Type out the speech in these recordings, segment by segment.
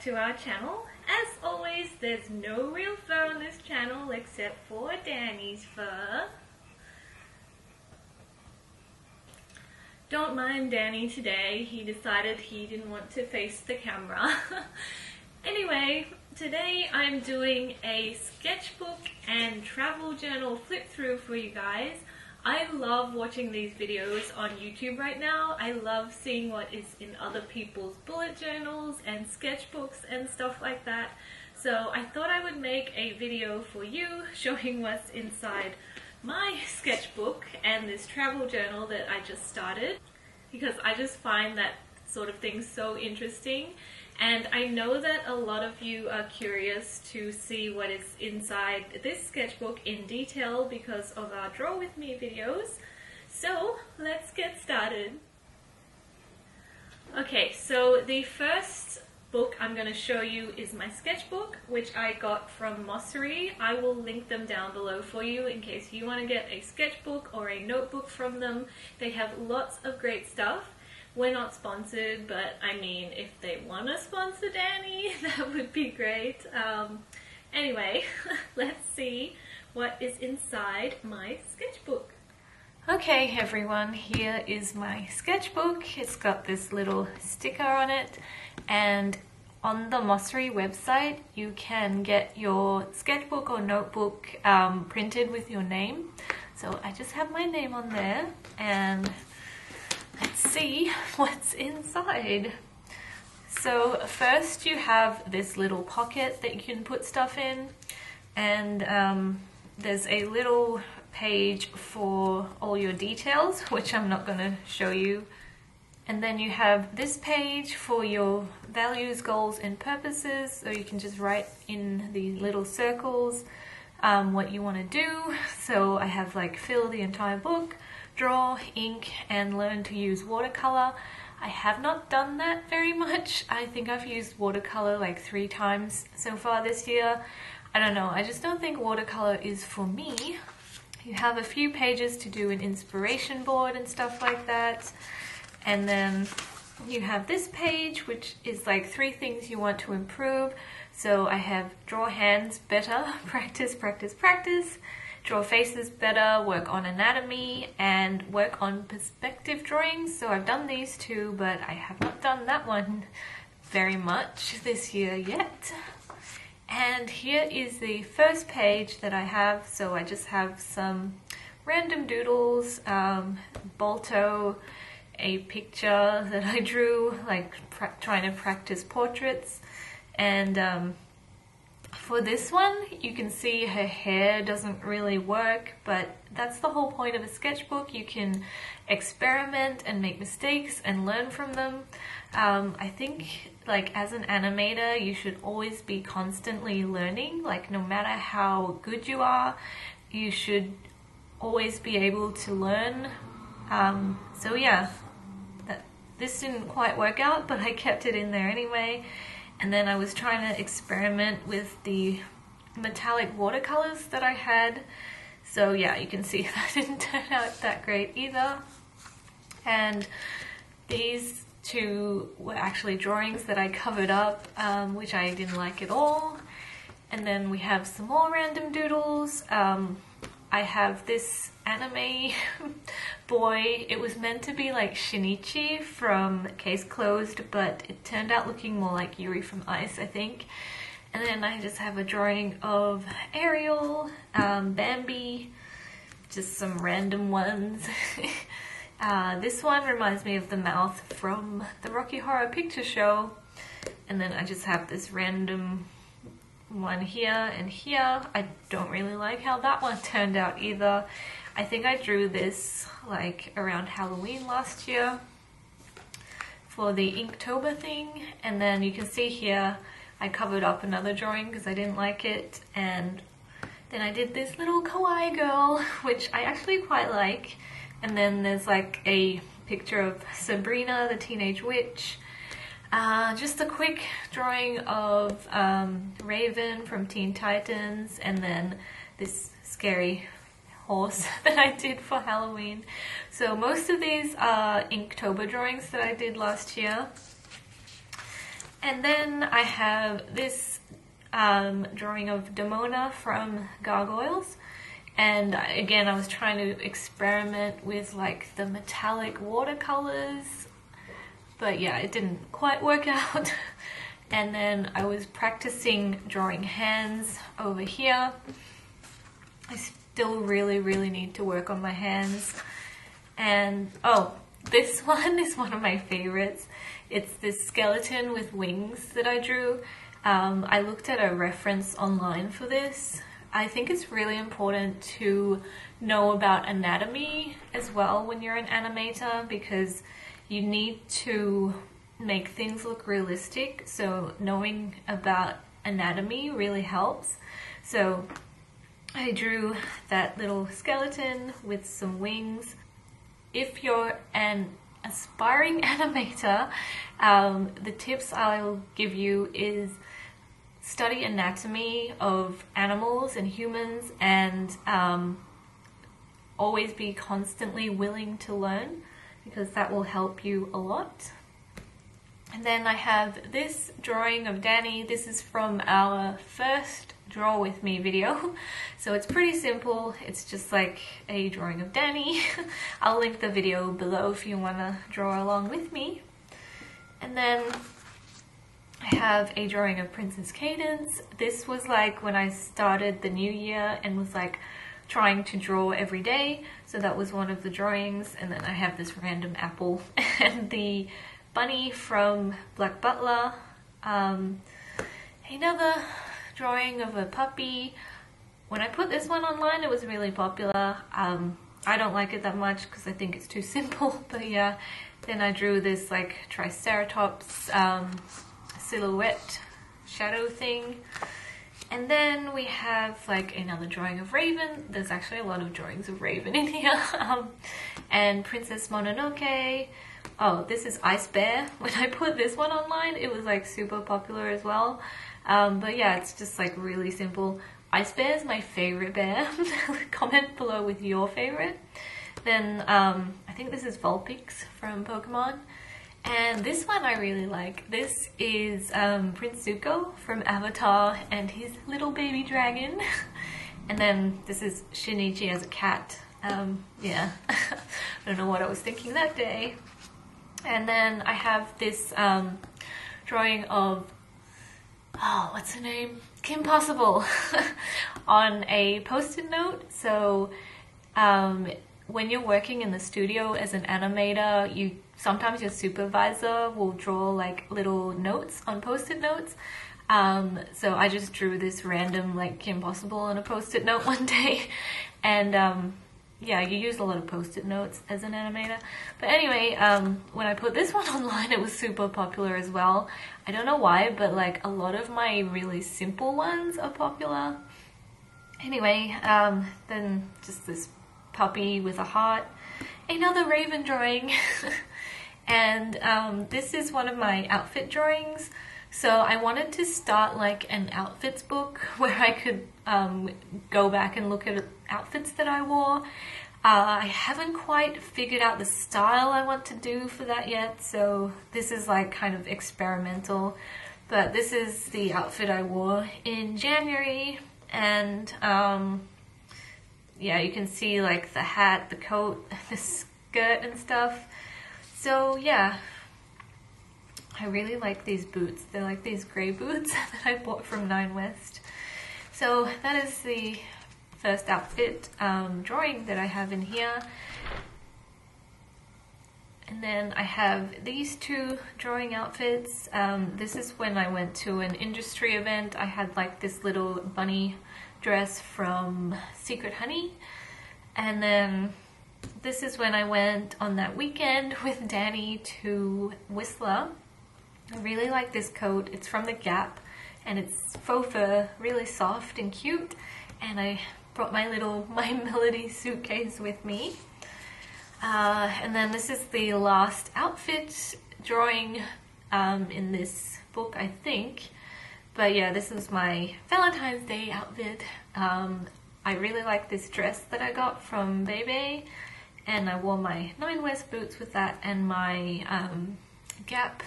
to our channel. As always, there's no real fur on this channel except for Danny's fur. Don't mind Danny today, he decided he didn't want to face the camera. Anyway, today I'm doing a sketchbook and travel journal flip through for you guys. I love watching these videos on YouTube right now. I love seeing what is in other people's bullet journals and sketchbooks and stuff like that. So I thought I would make a video for you showing what's inside my sketchbook and this travel journal that I just started, because I just find that sort of thing so interesting. And I know that a lot of you are curious to see what is inside this sketchbook in detail because of our Draw With Me videos. So let's get started. Okay, so the first book I'm going to show you is my sketchbook, which I got from Mossery. I will link them down below for you in case you want to get a sketchbook or a notebook from them. They have lots of great stuff. We're not sponsored, but I mean, if they want to sponsor Danny, that would be great. Anyway, let's see what is inside my sketchbook. Okay everyone, here is my sketchbook. It's got this little sticker on it, and on the Mossery website you can get your sketchbook or notebook printed with your name. So I just have my name on there, and let's see what's inside. So first you have this little pocket that you can put stuff in, and there's a little page for all your details, which I'm not going to show you. And then you have this page for your values, goals and purposes, so you can just write in the little circles what you want to do. So I have like fill the entire book, draw, ink, and learn to use watercolor. I have not done that very much. I think I've used watercolor like 3 times so far this year. I don't know, I just don't think watercolor is for me. You have a few pages to do an inspiration board and stuff like that. And then you have this page, which is like 3 things you want to improve. So I have draw hands better, practice, practice, practice. Draw faces better, work on anatomy, and work on perspective drawings. So I've done these 2, but I have not done that one very much this year yet. And here is the first page that I have. So I just have some random doodles, Balto, a picture that I drew, like trying to practice portraits. And for this one, you can see her hair doesn't really work, but that's the whole point of a sketchbook. You can experiment and make mistakes and learn from them. I think, like, as an animator, you should always be constantly learning. Like, no matter how good you are, you should always be able to learn. So yeah, this didn't quite work out, but I kept it in there anyway. And then I was trying to experiment with the metallic watercolors that I had. So yeah, you can see that didn't turn out that great either. And these 2 were actually drawings that I covered up, which I didn't like at all. And then we have some more random doodles. I have this anime boy. It was meant to be like Shinichi from Case Closed, but it turned out looking more like Yuri from Ice, I think. And then I just have a drawing of Ariel, Bambi, just some random ones. This one reminds me of the mouth from the Rocky Horror Picture Show. And then I just have this random one here and here. I don't really like how that one turned out either. I think I drew this like around Halloween last year for the Inktober thing. And then you can see here I covered up another drawing because I didn't like it. And then I did this little kawaii girl, which I actually quite like. And then there's like a picture of Sabrina the Teenage Witch. Just a quick drawing of Raven from Teen Titans, and then this scary horse that I did for Halloween. So most of these are Inktober drawings that I did last year. And then I have this drawing of Demona from Gargoyles. And again, I was trying to experiment with like the metallic watercolors, but yeah, it didn't quite work out. And then I was practicing drawing hands over here. I still really need to work on my hands. And oh, this one is one of my favorites. It's this skeleton with wings that I drew. I looked at a reference online for this. I think it's really important to know about anatomy as well when you're an animator, because you need to make things look realistic, so knowing about anatomy really helps. So I drew that little skeleton with some wings. If you're an aspiring animator, the tips I'll give you is study anatomy of animals and humans, and always be constantly willing to learn, because that will help you a lot. And then I have this drawing of Danny. This is from our first Draw With Me video. So it's pretty simple. It's just like a drawing of Danny. I'll link the video below if you want to draw along with me. And then I have a drawing of Princess Cadence. This was like when I started the new year and was like trying to draw every day. So that was one of the drawings. And then I have this random apple and the bunny from Black Butler. Another drawing of a puppy. When I put this one online, it was really popular. I don't like it that much because I think it's too simple, but yeah. Then I drew this like Triceratops silhouette shadow thing. And then we have like another drawing of Raven. There's actually a lot of drawings of Raven in here. And Princess Mononoke. Oh, this is Ice Bear. When I put this one online, it was like super popular as well. But yeah, it's just like really simple. Ice Bear is my favorite bear. Comment below with your favorite. Then I think this is Vulpix from Pokemon. And this one I really like. This is Prince Zuko from Avatar and his little baby dragon. And then this is Shinichi as a cat. Yeah, I don't know what I was thinking that day. And then I have this drawing of, oh, what's her name? Kim Possible on a post-it note. So when you're working in the studio as an animator, sometimes your supervisor will draw like little notes on post-it notes. So I just drew this random like Kim Possible on a post-it note one day. And yeah, you use a lot of post-it notes as an animator. But anyway, when I put this one online, it was super popular as well. I don't know why, but like a lot of my really simple ones are popular. Anyway, then just this puppy with a heart. Another Raven drawing. And this is one of my outfit drawings. So I wanted to start like an outfits book where I could go back and look at outfits that I wore. I haven't quite figured out the style I want to do for that yet, so this is like kind of experimental. But this is the outfit I wore in January, and yeah, you can see like the hat, the coat, the skirt and stuff. So yeah, I really like these boots. They're like these grey boots that I bought from Nine West. So that is the first outfit drawing that I have in here. And then I have these two drawing outfits. This is when I went to an industry event. I had like this little bunny dress from Secret Honey. And then this is when I went on that weekend with Danny to Whistler. I really like this coat. It's from the Gap and it's faux fur, really soft and cute. And I brought my little My Melody suitcase with me. And then this is the last outfit drawing in this book, I think. But yeah, this is my Valentine's Day outfit. I really like this dress that I got from Bebe, and I wore my Nine West boots with that and my Gap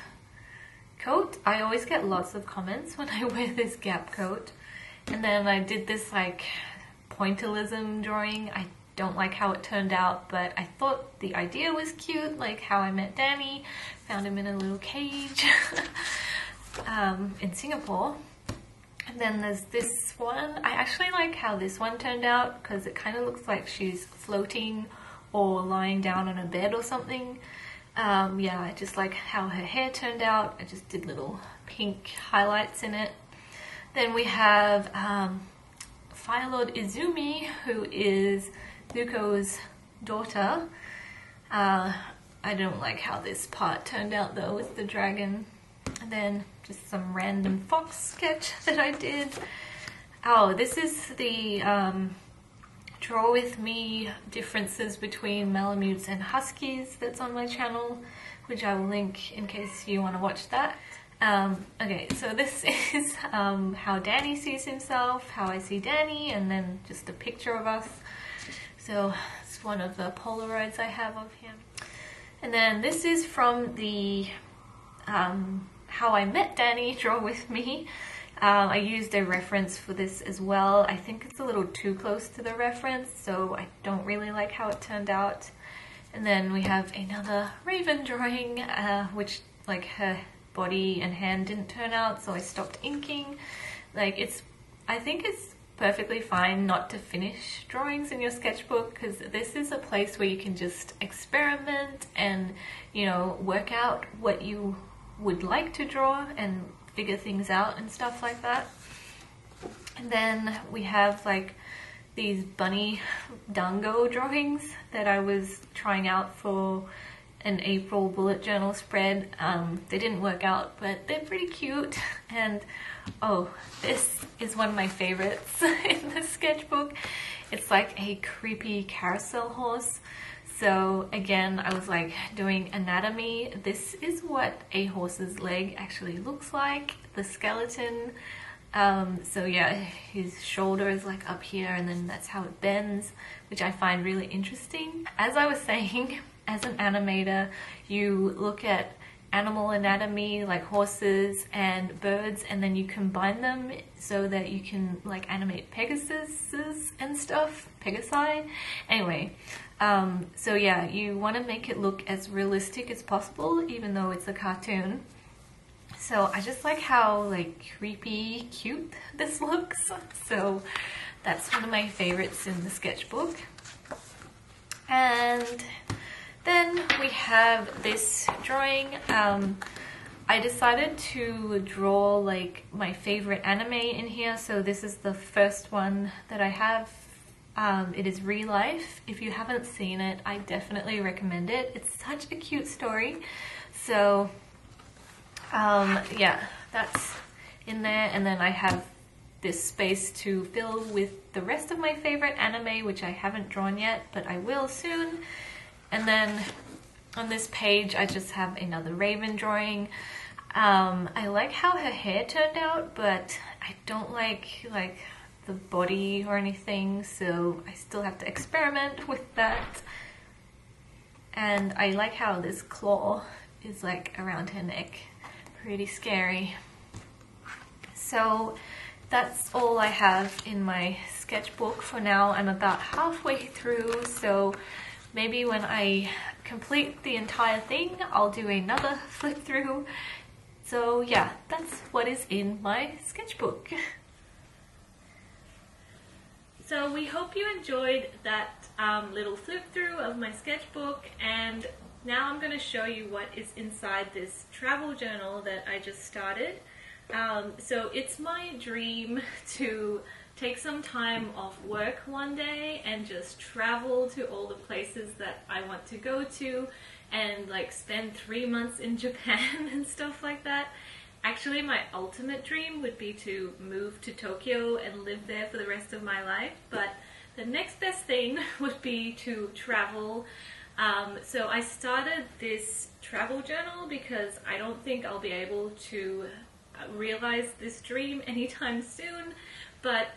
coat. I always get lots of comments when I wear this Gap coat. And then I did this like pointillism drawing. I don't like how it turned out, but I thought the idea was cute, like how I met Danny, found him in a little cage in Singapore. And then there's this one. I actually like how this one turned out because it kind of looks like she's floating or lying down on a bed or something. Yeah, I just like how her hair turned out. I just did little pink highlights in it. Then we have Firelord Izumi, who is Zuko's daughter. I don't like how this part turned out though with the dragon. And then just some random fox sketch that I did. Oh, this is the Draw With Me differences between malamutes and huskies that's on my channel, which I will link in case you want to watch that. Okay, so this is how Danny sees himself, how I see Danny, and then just a picture of us. So it's one of the Polaroids I have of him. And then this is from the How I Met Danny Draw With Me. I used a reference for this as well. I think it's a little too close to the reference, so I don't really like how it turned out. And then we have another raven drawing, which like her body and hand didn't turn out, so I stopped inking. Like I think it's perfectly fine not to finish drawings in your sketchbook, because this is a place where you can just experiment and, you know, work out what you would like to draw and figure things out and stuff like that. And then we have like these bunny dango drawings that I was trying out for an April bullet journal spread. They didn't work out, but they're pretty cute. And oh, this is one of my favorites in the sketchbook. It's like a creepy carousel horse. So again, I was like doing anatomy. This is what a horse's leg actually looks like, the skeleton. So yeah, his shoulder is like up here, and then that's how it bends, which I find really interesting. As I was saying, as an animator, you look at animal anatomy like horses and birds, and then you combine them so that you can like animate Pegasuses and stuff, Pegasi. Anyway, so yeah, you want to make it look as realistic as possible, even though it's a cartoon. So I just like how like creepy cute this looks. So that's one of my favorites in the sketchbook. And then we have this drawing. I decided to draw like my favorite anime in here, so this is the first one that I have. It is Real Life. If you haven't seen it, I definitely recommend it. It's such a cute story. So yeah, that's in there. And then I have this space to fill with the rest of my favorite anime, which I haven't drawn yet, but I will soon. And then on this page, I just have another raven drawing. I like how her hair turned out, but I don't like the body or anything, so I still have to experiment with that. And I like how this claw is like around her neck. Pretty scary. So that's all I have in my sketchbook for now. I'm about halfway through, so maybe when I complete the entire thing, I'll do another flip through. So yeah, that's what is in my sketchbook. So we hope you enjoyed that little flip through of my sketchbook, and now I'm going to show you what is inside this travel journal that I just started. So it's my dream to take some time off work one day and just travel to all the places that I want to go to, and like spend 3 months in Japan and stuff like that. Actually, my ultimate dream would be to move to Tokyo and live there for the rest of my life, but the next best thing would be to travel. So I started this travel journal because I don't think I'll be able to realize this dream anytime soon, but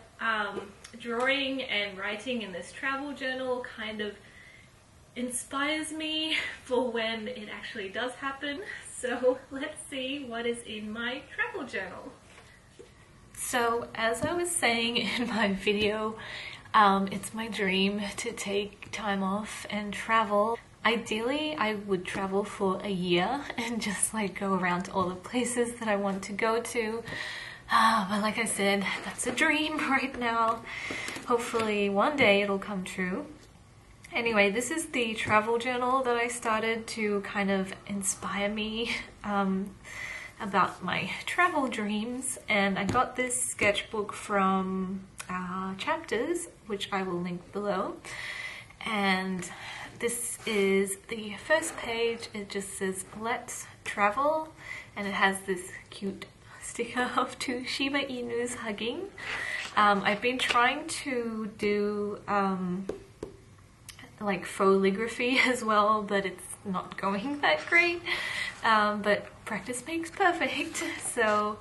drawing and writing in this travel journal kind of inspires me for when it actually does happen. So let's see what is in my travel journal. So as I was saying in my video, it's my dream to take time off and travel. Ideally, I would travel for a year and just like go around to all the places that I want to go to. But like I said, that's a dream right now. Hopefully one day it'll come true. Anyway, this is the travel journal that I started to kind of inspire me about my travel dreams. And I got this sketchbook from Chapters, which I will link below. And this is the first page. It just says, "Let's travel." And it has this cute sticker of two Shiba Inus hugging. I've been trying to do like faux-ligraphy as well, but it's not going that great. But practice makes perfect. So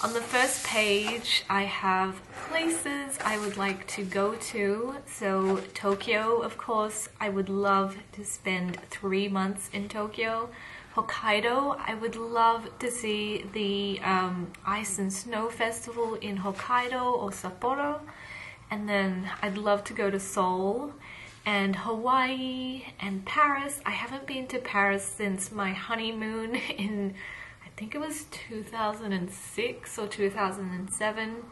on the first page, I have places I would like to go to. So Tokyo, of course, I would love to spend 3 months in Tokyo. Hokkaido, I would love to see the Ice and Snow Festival in Hokkaido or Sapporo. And then I'd love to go to Seoul and Hawaii and Paris. I haven't been to Paris since my honeymoon in, I think it was 2006 or 2007.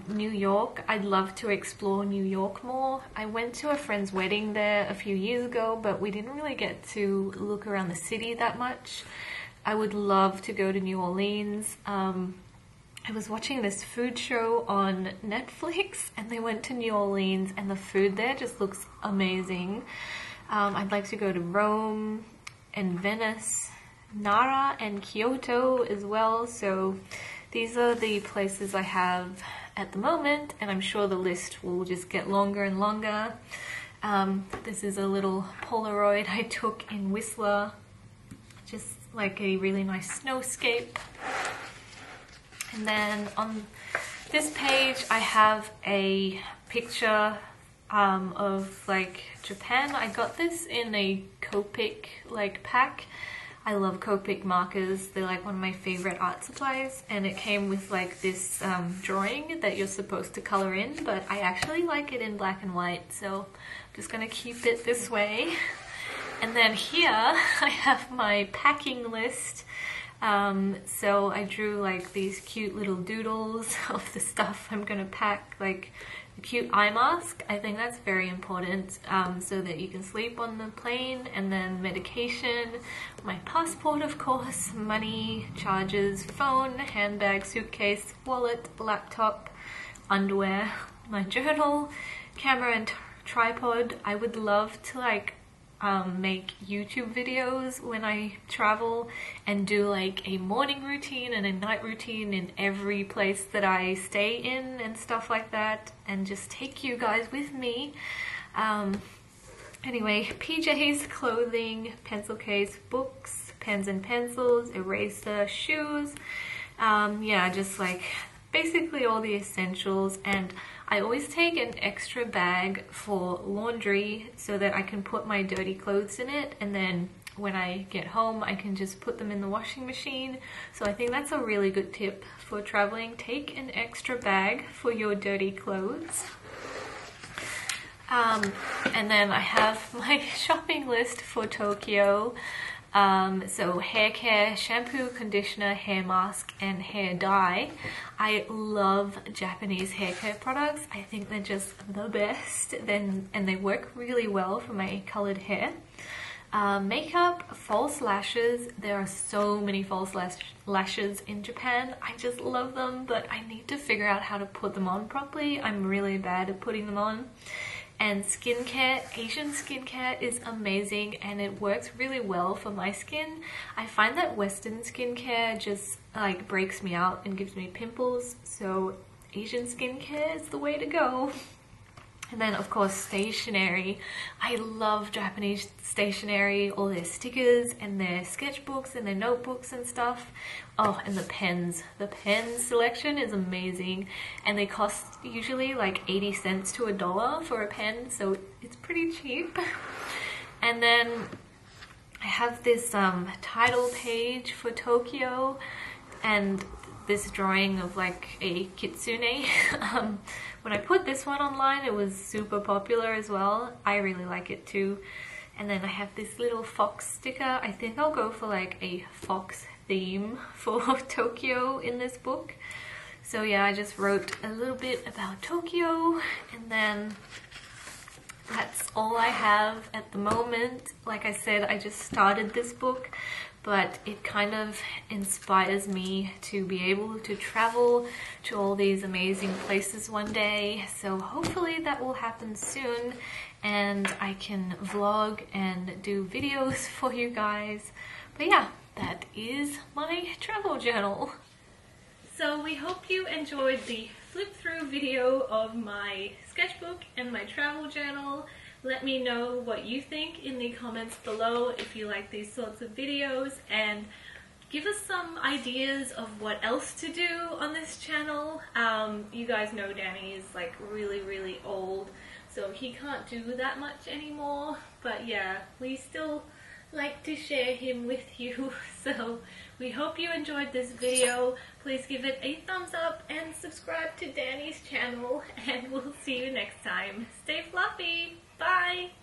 New York, I'd love to explore New York more. I went to a friend's wedding there a few years ago, but we didn't really get to look around the city that much. I would love to go to New Orleans. I was watching this food show on Netflix and they went to New Orleans and the food there just looks amazing. I'd like to go to Rome and Venice, Nara and Kyoto as well. So these are the places I have at the moment, and I'm sure the list will just get longer and longer. This is a little Polaroid I took in Whistler, just like a really nice snowscape. And then on this page I have a picture of like Japan. I got this in a Copic like pack. I love Copic markers. They're like one of my favorite art supplies, and it came with like this drawing that you're supposed to color in, but I actually like it in black and white, so I'm just gonna keep it this way. And then here I have my packing list. So I drew like these cute little doodles of the stuff I'm gonna pack, like a cute eye mask. I think that's very important, so that you can sleep on the plane, and then medication, my passport of course, money, chargers, phone, handbag, suitcase, wallet, laptop, underwear, my journal, camera and tripod. I would love to like make YouTube videos when I travel and do like a morning routine and a night routine in every place that I stay in and stuff like that, and just take you guys with me. Anyway, PJs, clothing, pencil case, books, pens and pencils, eraser, shoes, yeah, just like basically all the essentials. And I always take an extra bag for laundry so that I can put my dirty clothes in it, and then when I get home I can just put them in the washing machine. So I think that's a really good tip for traveling. Take an extra bag for your dirty clothes. And then I have my shopping list for Tokyo. So hair care, shampoo, conditioner, hair mask, and hair dye. I love Japanese hair care products. I think they're just the best, and they work really well for my colored hair. Makeup, false lashes. There are so many false lashes in Japan. I just love them, but I need to figure out how to put them on properly. I'm really bad at putting them on. And skincare. Asian skincare is amazing and it works really well for my skin. I find that Western skincare just like breaks me out and gives me pimples, so Asian skincare is the way to go. And then of course stationery. I love Japanese stationery, all their stickers and their sketchbooks and their notebooks and stuff. Oh, and the pens. The pen selection is amazing, and they cost usually like 80 cents to $1 for a pen, so it's pretty cheap. And then I have this title page for Tokyo and this drawing of like a kitsune. When I put this one online, it was super popular as well. I really like it too. And then I have this little fox sticker. I think I'll go for like a fox theme for Tokyo in this book. So yeah, I just wrote a little bit about Tokyo, and then that's all I have at the moment. Like I said, I just started this book, but it kind of inspires me to be able to travel to all these amazing places one day. So hopefully that will happen soon and I can vlog and do videos for you guys. But yeah, that is my travel journal. So we hope you enjoyed the flip through video of my sketchbook and my travel journal. Let me know what you think in the comments below if you like these sorts of videos, and give us some ideas of what else to do on this channel. You guys know Danny is like really old, so he can't do that much anymore, but yeah, we still like to share him with you. So we hope you enjoyed this video. Please give it a thumbs up and subscribe to Danny's channel, and we'll see you next time. Stay fluffy! Bye!